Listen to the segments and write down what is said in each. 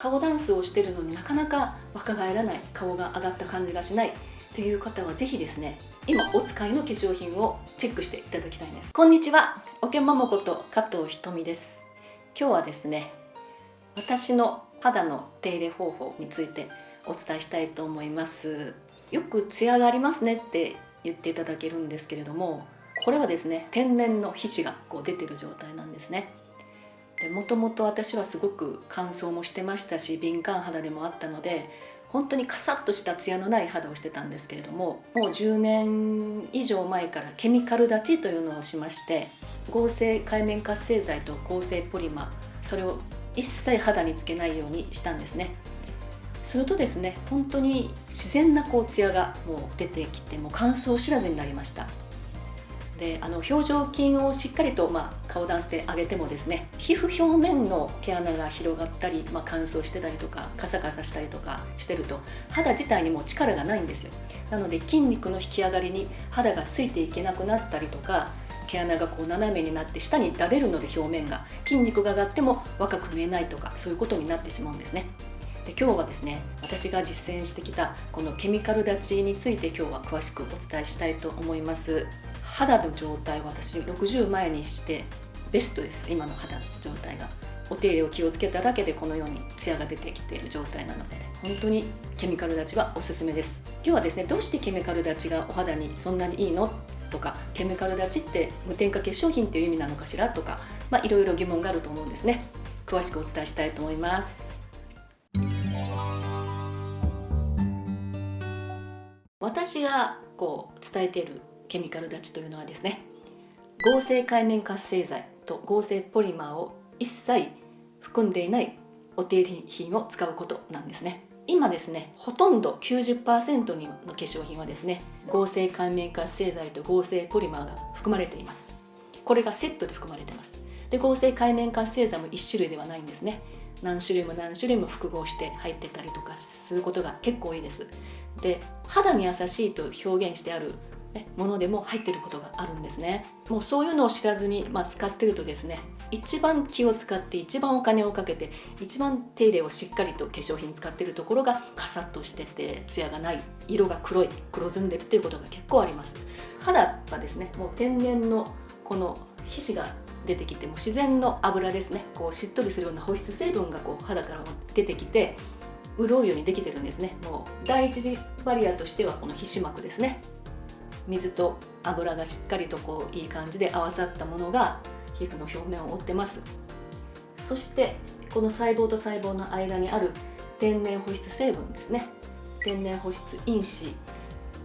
顔ダンスをしてるのになかなか若返らない、顔が上がった感じがしないっていう方はぜひですね、今お使いの化粧品をチェックしていただきたいんです。こんにちは、おけまもこと加藤ひとみです。今日はですね、私の肌の手入れ方法についてお伝えしたいと思います。よくツヤがありますねって言っていただけるんですけれども、これはですね、天然の皮脂が出てる状態なんですね。もともと私はすごく乾燥もしてましたし、敏感肌でもあったので、本当にカサッとしたツヤのない肌をしてたんですけれども、もう10年以上前からケミカル立ちというのをしまして、合成界面活性剤と合成ポリマ、それを一切肌につけないようにしたんですね。するとですね、本当に自然なツヤがもう出てきて、もう乾燥知らずになりました。で、表情筋をしっかりと、顔ダンスで上げてもですね、皮膚表面の毛穴が広がったり、乾燥してたりとかカサカサしたりとかしてると、肌自体にも力がないんですよ。なので筋肉の引き上がりに肌がついていけなくなったりとか、毛穴が斜めになって下にだれるので、表面が筋肉が上がっても若く見えないとか、そういうことになってしまうんですね。で、今日はですね、私が実践してきたこのケミカル立ちについて今日は詳しくお伝えしたいと思います。肌の状態は私60前にしてベストです。今の肌の状態が、お手入れを気をつけただけでこのようにツヤが出てきている状態なので、本当にケミカル立ちはおすすめです。今日はですね、どうしてケミカル立ちがお肌にそんなにいいのとか、ケミカル立ちって無添加化粧品っていう意味なのかしらとか、いろいろ疑問があると思うんですね。詳しくお伝えしたいと思います。私が伝えているケミカル立ちというのはですね、合成界面活性剤と合成ポリマーを一切含んでいないお手入れ品を使うことなんですね。今ですね、ほとんど 90% の化粧品はですね、合成界面活性剤と合成ポリマーが含まれています。これがセットで含まれています。で、合成界面活性剤も1種類ではないんですね。何種類も何種類も複合して入ってたりとかすることが結構多いです。で、肌に優しいと表現してあるものでも入っていることがあるんですね。もうそういうのを知らずに、使ってるとですね、一番気を使って一番お金をかけて一番手入れをしっかりと化粧品使ってるところがカサッとしててツヤがない、色が黒い、黒ずんでるということが結構あります。肌はですね、もう天然のこの皮脂が出てきて、も自然の油ですね、しっとりするような保湿成分が肌からも出てきて潤うようにできてるんですね。もう第一次バリアとしてはこの皮脂膜ですね。水と油がしっかりといい感じで合わさったものが皮膚の表面を覆ってます。そしてこの細胞と細胞の間にある天然保湿成分ですね、天然保湿因子、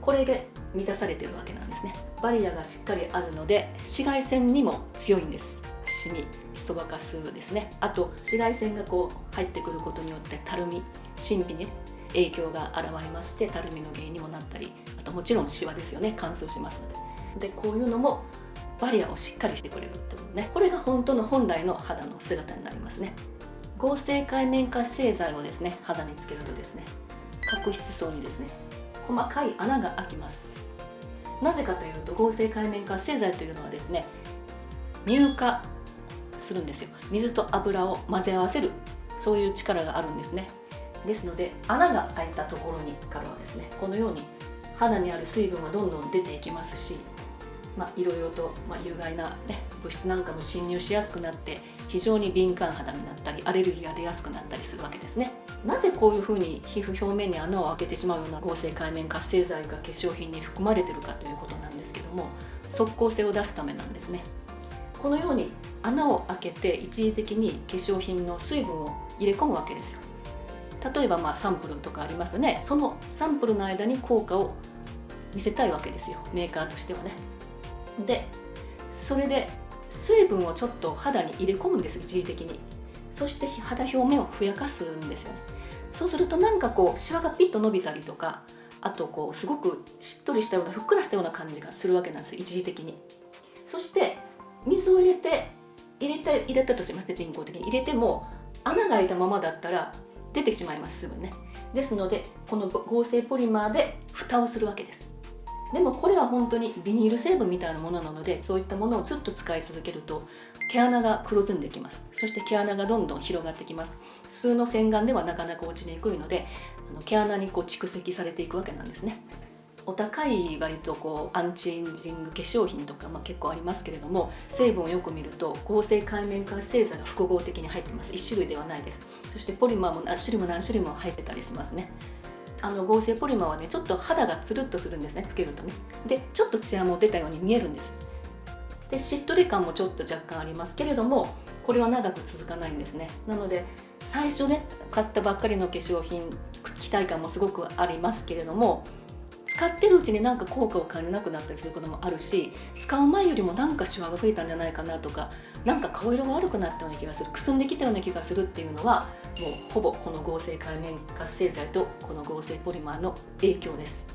これで満たされてるわけなんですね。バリアがしっかりあるので紫外線にも強いんです。シミ、ヒソバカスですね。あと紫外線が入ってくることによってたるみ、真皮に影響が現れまして、たるみの原因にもなったり、あともちろんシワですよね、乾燥しますので。で、こういうのもバリアをしっかりしてくれるってことね。これが本来の肌の姿になりますね。合成界面活性剤をですね、肌につけるとですね、角質層にですね、細かい穴が開きます。なぜかというと、合成界面活性剤というのはですね、乳化するんですよ。水と油を混ぜ合わせる、そういう力があるんですね。ですので、穴が開いたところにからはですね、このように肌にある水分はどんどん出ていきますし、いろいろと、有害な、物質なんかも侵入しやすくなって、非常に敏感肌になったりアレルギーが出やすくなったりするわけですね。なぜこういうふうに皮膚表面に穴を開けてしまうような合成界面活性剤が化粧品に含まれているかということなんですけども、即効性を出すためなんですね。このように穴を開けて一時的に化粧品の水分を入れ込むわけですよ。例えばサンプルとかありますよね。そのサンプルの間に効果を見せたいわけですよ、メーカーとしてはね。で、それで水分をちょっと肌に入れ込むんです、一時的に。そして肌表面をふやかすんですよね。そうするとシワがピッと伸びたりとか、あとすごくしっとりしたようなふっくらしたような感じがするわけなんです、一時的に。そして水を入れたとしますね、人工的に入れても穴が開いたままだったら出てしまいます、すぐね。ですので、この合成ポリマーで蓋をするわけです。でもこれは本当にビニール成分みたいなものなので、そういったものをずっと使い続けると毛穴が黒ずんできます。そして毛穴がどんどん広がってきます。通の洗顔ではなかなか落ちにくいので、毛穴に蓄積されていくわけなんですね。お高い割とアンチエイジング化粧品とか、結構ありますけれども、成分をよく見ると合成界面活性剤が複合的に入ってます。1種類ではないです。そしてポリマーも何種類も入ってたりしますね。合成ポリマーはね、ちょっと肌がつるっとするんですね、つけるとね。でちょっとツヤも出たように見えるんです。でしっとり感もちょっと若干ありますけれども、これは長く続かないんですね。なので最初ね、買ったばっかりの化粧品、期待感もすごくありますけれども、使ってるうちになんか効果を感じなくなったりすることもあるし、使う前よりもなんかシワが増えたんじゃないかなとか、なんか顔色が悪くなったような気がする、くすんできたような気がするっていうのは、もうほぼこの合成界面活性剤とこの合成ポリマーの影響です。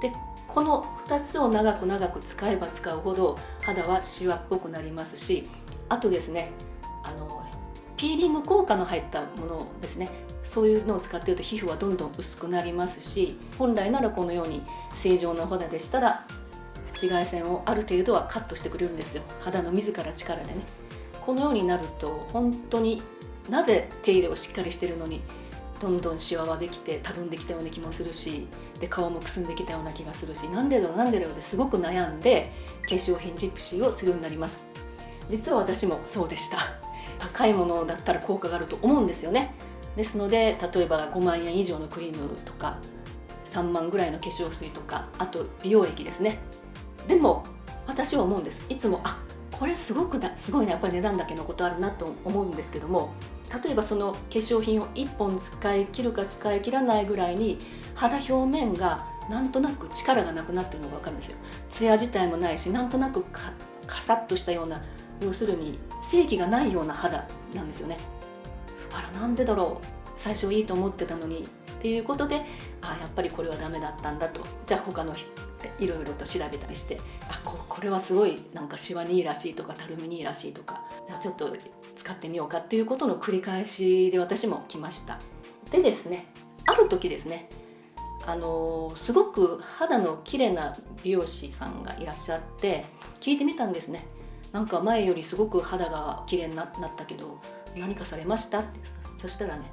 でこの2つを長く使えば使うほど肌はシワっぽくなりますし、あとですね、ピーリング効果の入ったものですね、そういうのを使っていると皮膚はどんどん薄くなりますし、本来ならこのように正常な肌でしたら紫外線をある程度はカットしてくれるんですよ、肌の自ら力でね。このようになると本当に、なぜ手入れをしっかりしてるのにどんどんシワはできてたるんできたような気もするし、で顔もくすんできたような気がするし、なんでだろうですごく悩んで化粧品ジプシーをするようになります。実は私もそうでした。高いものだったら効果があると思うんですよね。ですので、例えば5万円以上のクリームとか3万ぐらいの化粧水とか、あと美容液ですね。でも私は思うんです。いつもこれすごいね、やっぱり値段だけのことあるなと思うんですけども、例えばその化粧品を1本使い切るか使い切らないぐらいに肌表面がなんとなく力がなくなってるのが分かるんですよ。ツヤ自体もないし、なんとなくカサッとしたような、要するに正気がないような肌なんですよね。なんでだろう、最初いいと思ってたのにっていうことで、やっぱりこれはダメだったんだと、じゃあ他のいろいろと調べたりして、これはすごいなんかシワにいいらしいとか、たるみにいいらしいとか、じゃあちょっと使ってみようかっていうことの繰り返しで私も来ました。でですね、ある時ですね、すごく肌の綺麗な美容師さんがいらっしゃって聞いてみたんですね。なんか前よりすごく肌が綺麗になったけど何かされましたって。そしたらね、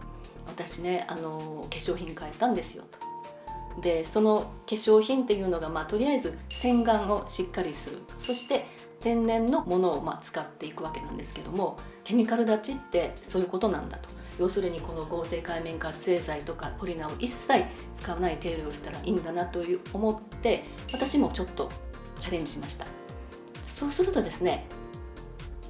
私ね、化粧品変えたんですよと。でその化粧品っていうのが、とりあえず洗顔をしっかりする、そして天然のものを使っていくわけなんですけども、ケミカル立ちってそういうことなんだと。要するにこの合成界面活性剤とかポリナを一切使わない手入れをしたらいいんだなと思って、私もちょっとチャレンジしました。そうするとですね、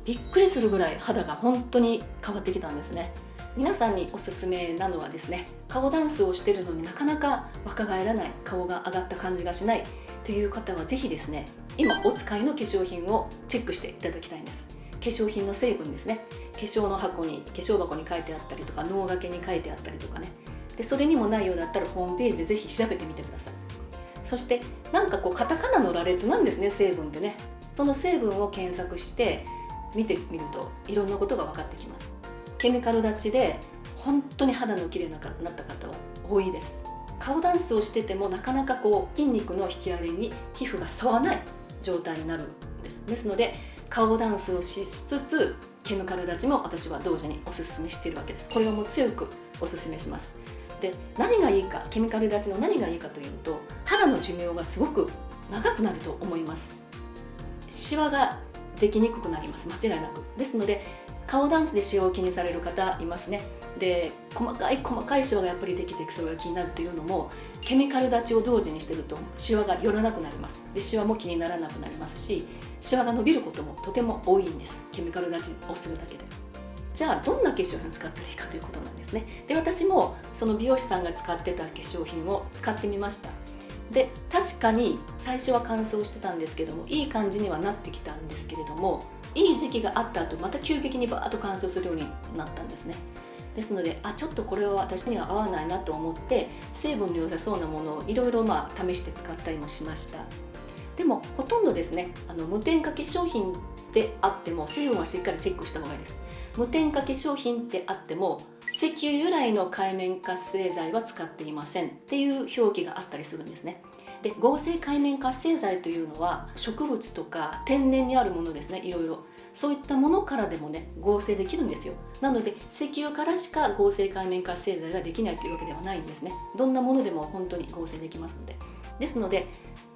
びっくりするぐらい肌が本当に変わってきたんですね。皆さんにおすすめなのはですね、顔ダンスをしてるのになかなか若返らない、顔が上がった感じがしないという方はぜひですね、今お使いの化粧品をチェックしていただきたいんです。化粧品の成分ですね、化粧箱に書いてあったりとか、脳掛けに書いてあったりとかね。でそれにもないようだったらホームページでぜひ調べてみてください。そしてなんかカタカナの羅列なんですね、成分ってね。その成分を検索して見てみるといろんなことが分かってきます。ケミカル立ちで本当に肌の綺麗になった方は多いです。顔ダンスをしててもなかなか筋肉の引き上げに皮膚が沿わない状態になるんです。ですので顔ダンスをしつつケミカル立ちも私は同時におすすめしているわけです。これはもう強くおすすめします。で何がいいか、ケミカル立ちの何がいいかというと、肌の寿命がすごく長くなると思います。シワができにくくなります、間違いなく。ですので顔ダンスでシワを気にされる方いますね。で細かいシワがやっぱりできてそれが気になるというのも、ケミカル立ちを同時にしてるとシワが寄らなくなります。でシワも気にならなくなりますし、シワが伸びることもとても多いんです、ケミカル立ちをするだけで。じゃあどんな化粧品を使ったらいいかということなんですね。で私もその美容師さんが使ってた化粧品を使ってみました。で確かに最初は乾燥してたんですけども、いい感じにはなってきたんですけれども、いい時期があった後また急激にバーッと乾燥するようになったんですね。ですのでちょっとこれは私には合わないなと思って、成分の良さそうなものをいろいろ試して使ったりもしました。でもほとんどですね、無添加化粧品であっても成分はしっかりチェックした方がいいです。無添加化粧品であっても石油由来の界面活性剤は使っていませんっていう表記があったりするんですね。で合成界面活性剤というのは植物とか天然にあるものですね、いろいろ。そういったものからでもね合成できるんですよ。なので石油からしか合成界面活性剤ができないというわけではないんですね。どんなものでも本当に合成できますので。ですので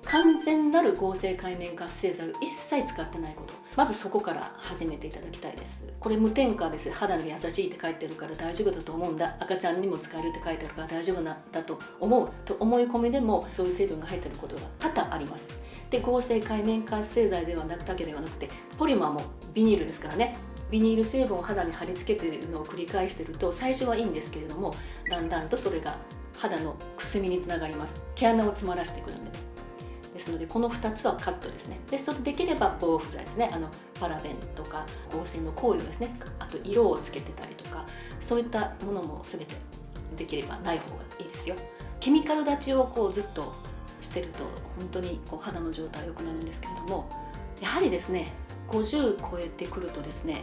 完全なる合成界面活性剤を一切使ってないこと、まずそこから始めていただきたいです。これ無添加です、肌に優しいって書いてるから大丈夫だと思うんだ、赤ちゃんにも使えるって書いてあるから大丈夫なんだと思うと思い込みでもそういう成分が入っていることが多々あります。で合成界面活性剤ではなくだけではなくてポリマーもビニールですからね、ビニール成分を肌に貼り付けているのを繰り返していると最初はいいんですけれども、だんだんとそれが肌のくすみにつながります。毛穴を詰まらせてくるんでね。ですのでこの2つはカットですね。でそれできれば防腐剤ですね、パラベンとか合成の香料ですね、あと色をつけてたりとかそういったものも全てできればない方がいいですよ。ケミカル立ちをこうずっとしてると本当にこう肌の状態良くなるんですけれども、やはりですね50超えてくるとですね、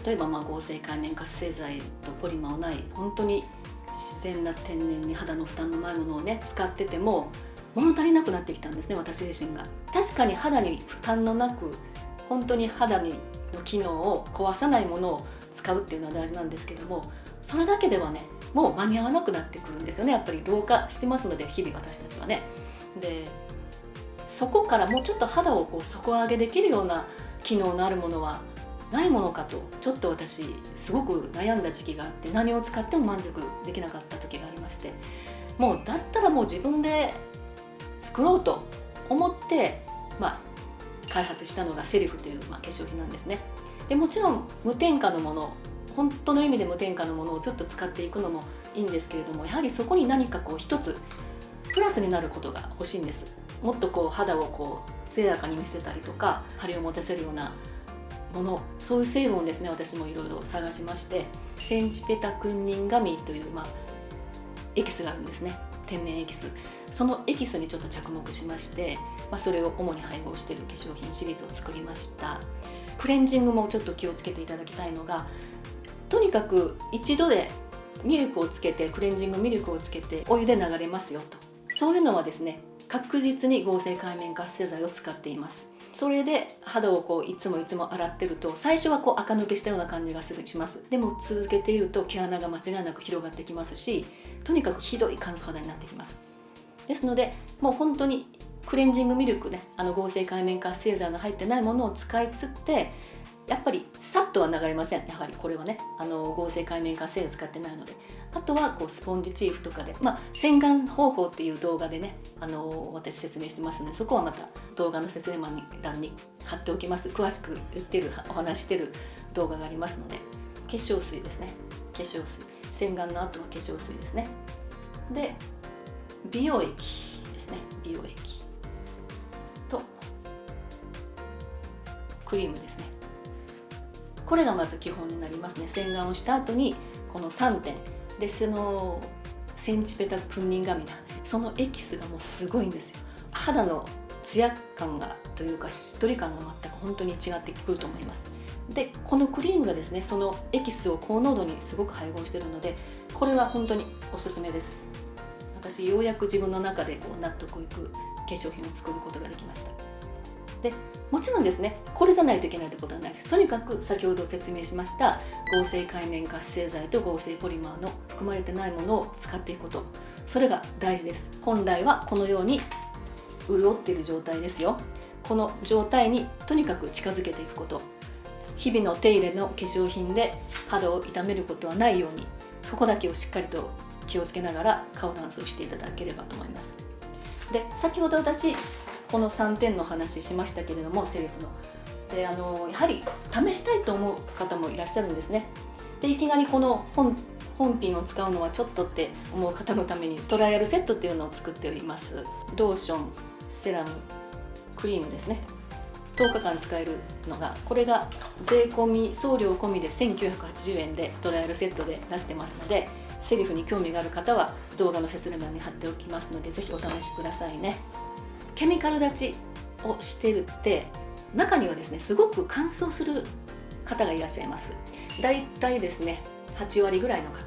例えば合成界面活性剤とポリマーをない本当に自然な天然に肌の負担のないものをね使ってても物足りなくなってきたんですね、私自身が。確かに肌に負担のなく本当に肌の機能を壊さないものを使うっていうのは大事なんですけども、それだけではねもう間に合わなくなってくるんですよね。やっぱり老化してますので日々私たちはね。でそこからもうちょっと肌をこう底上げできるような機能のあるものはないものかとちょっと私すごく悩んだ時期があって、何を使っても満足できなかった時がありまして、もうだったらもう自分で作ろうと思って、開発したのがセリフという、化粧品なんですね。でもちろん無添加のもの、本当の意味で無添加のものをずっと使っていくのもいいんですけれども、やはりそこに何かこう一つプラスになることが欲しいんです。もっとこう肌をこう艶やかに見せたりとか張りを持たせるようなもの、そういう成分をですね私もいろいろ探しまして、センチペタクンニンガミという、エキスがあるんですね、天然エキス。そのエキスにちょっと着目しまして、それを主に配合している化粧品シリーズを作りました。クレンジングもちょっと気をつけていただきたいのが、とにかく一度でミルクをつけて、クレンジングミルクをつけてお湯で流れますよと、そういうのはですね確実に合成界面活性剤を使っています。それで肌をこういつも洗ってると最初はこう垢抜けしたような感じがします。でも続けていると毛穴が間違いなく広がってきますし、とにかくひどい乾燥肌になってきます。ですのでもう本当にクレンジングミルクね、合成界面活性剤の入ってないものを使いつってやっぱりさっとは流れません。やはりこれはね合成界面活性剤を使ってないので、あとはこうスポンジチーフとかで、洗顔方法っていう動画でね私説明してますので、そこはまた動画の説明欄に貼っておきます。詳しくお話してる動画がありますので。化粧水ですね、化粧水、洗顔の後は化粧水ですね。で美容液ですね、美容液とクリームですね。これがまず基本になりますね。洗顔をした後にこの3点で、そのセンチペタクンニンガミナ、そのエキスがもうすごいんですよ。肌のツヤ感がというかしっとり感が全く本当に違ってくると思います。でこのクリームがですねそのエキスを高濃度にすごく配合しているので、これは本当におすすめです。私ようやく自分の中でこう納得いく化粧品を作ることができました。でもちろんですねこれじゃないといけないってことはないです。とにかく先ほど説明しました合成界面活性剤と合成ポリマーの含まれてないものを使っていくこと、それが大事です。本来はこのように潤っている状態ですよ。この状態にとにかく近づけていくこと、日々の手入れの化粧品で肌を傷めることはないように、そこだけをしっかりと気をつけながら顔ダンスをしていただければと思います。で先ほど私この3点の話しましたけれども、セリフのでやはり試したいと思う方もいらっしゃるんですね。でいきなりこの本品を使うのはちょっとって思う方のためにトライアルセットっていうのを作っております。ローション、セラム、クリームですね、10日間使えるのが、これが税込み送料込みで1980円でトライアルセットで出してますので、セリフに興味がある方は動画の説明欄に貼っておきますので、ぜひお試しくださいね。ケミカル立ちをしてるって中にはですねすごく乾燥する方がいらっしゃいます。だいたいですね8割ぐらいの方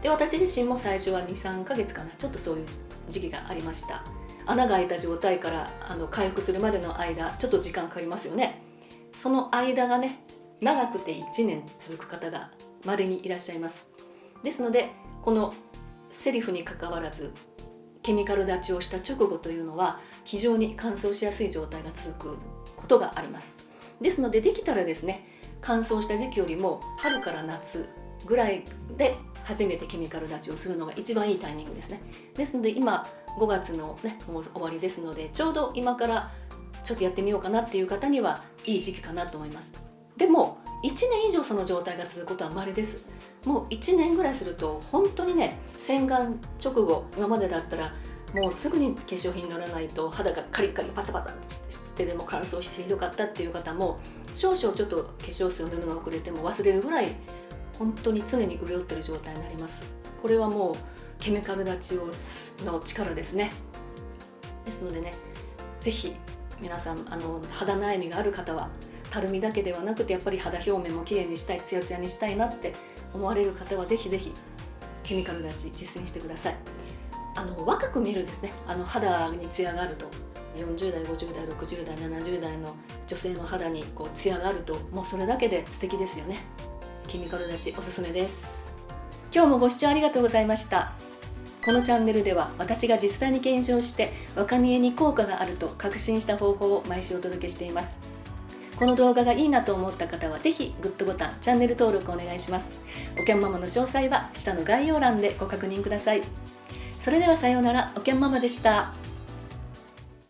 で、私自身も最初は 2,3 ヶ月かな、ちょっとそういう時期がありました。穴が開いた状態から回復するまでの間ちょっと時間かかりますよね。その間がね長くて1年続く方が稀にいらっしゃいます。ですのでこのセリフにかかわらずケミカル立ちをした直後というのは非常に乾燥しやすい状態が続くことがあります。ですのでできたらですね、乾燥した時期よりも春から夏ぐらいで初めてケミカル立ちをするのが一番いいタイミングですね。ですので今5月のねもう終わりですので、ちょうど今からちょっとやってみようかなっていう方にはいい時期かなと思います。でも1年以上その状態が続くことは稀です。もう1年ぐらいすると本当にね、洗顔直後、今までだったらもうすぐに化粧品塗らないと肌がカリカリパサパサしてでも乾燥してひどかったっていう方も、少々ちょっと化粧水を塗るのが遅れても忘れるぐらい本当に常に潤ってる状態になります。これはもうケミカル立ちの力ですね。ですのでね、ぜひ皆さん肌悩みがある方は、たるみだけではなくてやっぱり肌表面もきれいにしたい、ツヤツヤにしたいなって思われる方はぜひぜひケミカル立ち実践してください。若く見えるですね。肌にツヤがあると、40代50代60代70代の女性の肌にこうツヤがあると、もうそれだけで素敵ですよね。ケミカル立ちおすすめです。今日もご視聴ありがとうございました。このチャンネルでは私が実際に検証して若見えに効果があると確信した方法を毎週お届けしています。この動画がいいなと思った方はぜひグッドボタン、チャンネル登録お願いします。おけんママの詳細は下の概要欄でご確認ください。それではさようなら、おけんママでした。